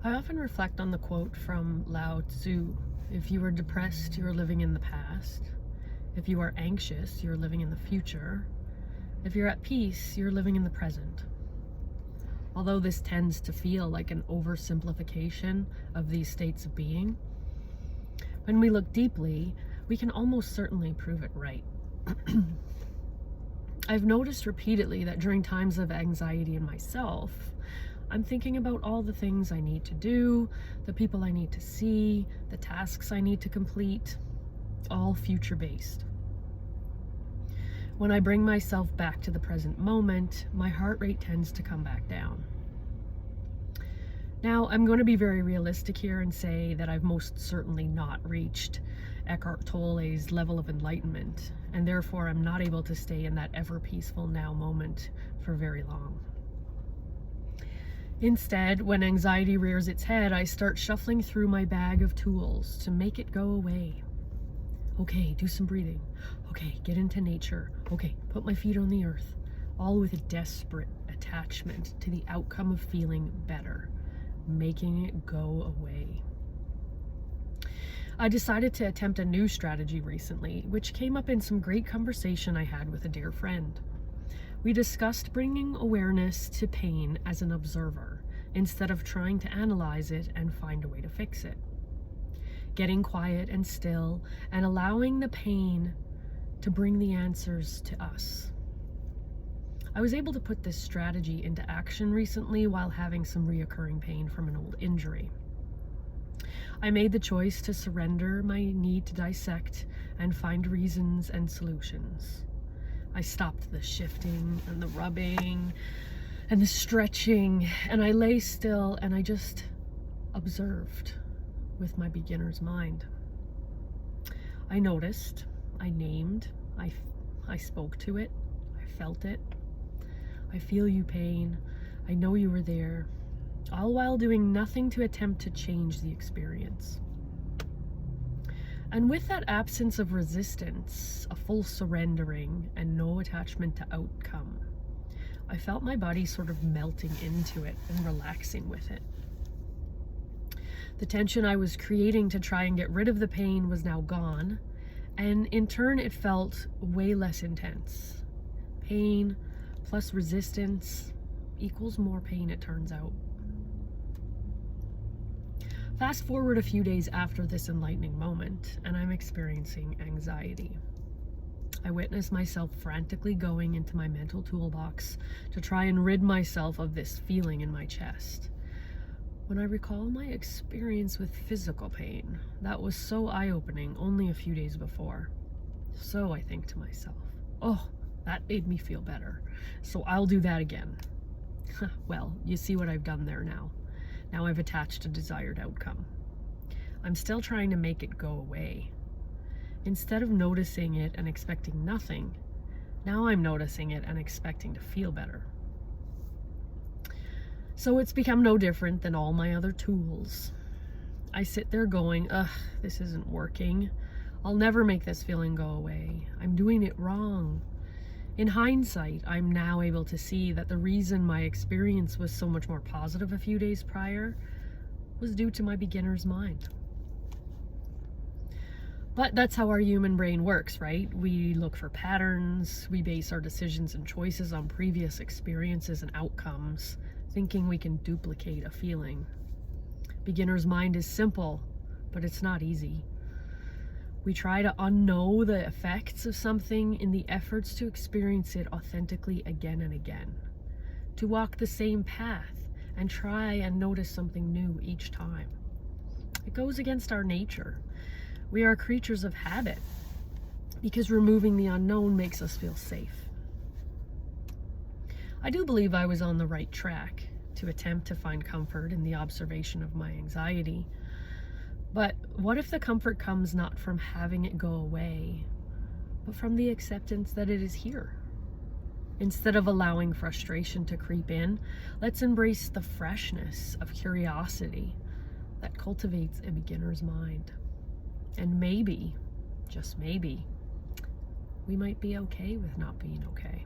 I often reflect on the quote from Lao Tzu: if you are depressed, you are living in the past. If you are anxious, you're living in the future. If you're at peace, you're living in the present. Although this tends to feel like an oversimplification of these states of being, when we look deeply, we can almost certainly prove it right. I've noticed repeatedly that during times of anxiety in myself, I'm thinking about all the things I need to do, the people I need to see, the tasks I need to complete, all future-based. When I bring myself back to the present moment, my heart rate tends to come back down. Now, I'm going to be very realistic here and say that I've most certainly not reached Eckhart Tolle's level of enlightenment, and therefore I'm not able to stay in that ever peaceful now moment for very long. Instead, when anxiety rears its head, I start shuffling through my bag of tools to make it go away. Okay, do some breathing. Okay, get into nature. Okay, put my feet on the earth. All with a desperate attachment to the outcome of feeling better, making it go away. I decided to attempt a new strategy recently, which came up in some great conversation I had with a dear friend. We discussed bringing awareness to pain as an observer, instead of trying to analyze it and find a way to fix it. Getting quiet and still, and allowing the pain to bring the answers to us. I was able to put this strategy into action recently while having some reoccurring pain from an old injury. I made the choice to surrender my need to dissect and find reasons and solutions. I stopped the shifting and the rubbing and the stretching, and I lay still and I just observed with my beginner's mind. I noticed, I named, I spoke to it, I felt it. I feel you, pain. I know you were there, all while doing nothing to attempt to change the experience. And with that absence of resistance, a full surrendering, and no attachment to outcome, I felt my body sort of melting into it and relaxing with it. The tension I was creating to try and get rid of the pain was now gone, and in turn it felt way less intense. Pain plus resistance equals more pain, it turns out. Fast forward a few days after this enlightening moment, and I'm experiencing anxiety. I witness myself frantically going into my mental toolbox to try and rid myself of this feeling in my chest. When I recall my experience with physical pain, that was so eye-opening only a few days before. So I think to myself, oh, that made me feel better, so I'll do that again. Well, you see what I've done there now. Now I've attached a desired outcome. I'm still trying to make it go away. Instead of noticing it and expecting nothing, now I'm noticing it and expecting to feel better. So it's become no different than all my other tools. I sit there going, ugh, this isn't working. I'll never make this feeling go away. I'm doing it wrong. In hindsight, I'm now able to see that the reason my experience was so much more positive a few days prior was due to my beginner's mind. But that's how our human brain works, right? We look for patterns, we base our decisions and choices on previous experiences and outcomes, thinking we can duplicate a feeling. Beginner's mind is simple, but it's not easy. We try to unknow the effects of something in the efforts to experience it authentically again and again, to walk the same path and try and notice something new each time. It goes against our nature. We are creatures of habit because removing the unknown makes us feel safe. I do believe I was on the right track to attempt to find comfort in the observation of my anxiety. But what if the comfort comes not from having it go away, but from the acceptance that it is here? Instead of allowing frustration to creep in, let's embrace the freshness of curiosity that cultivates a beginner's mind. And maybe, just maybe, we might be okay with not being okay.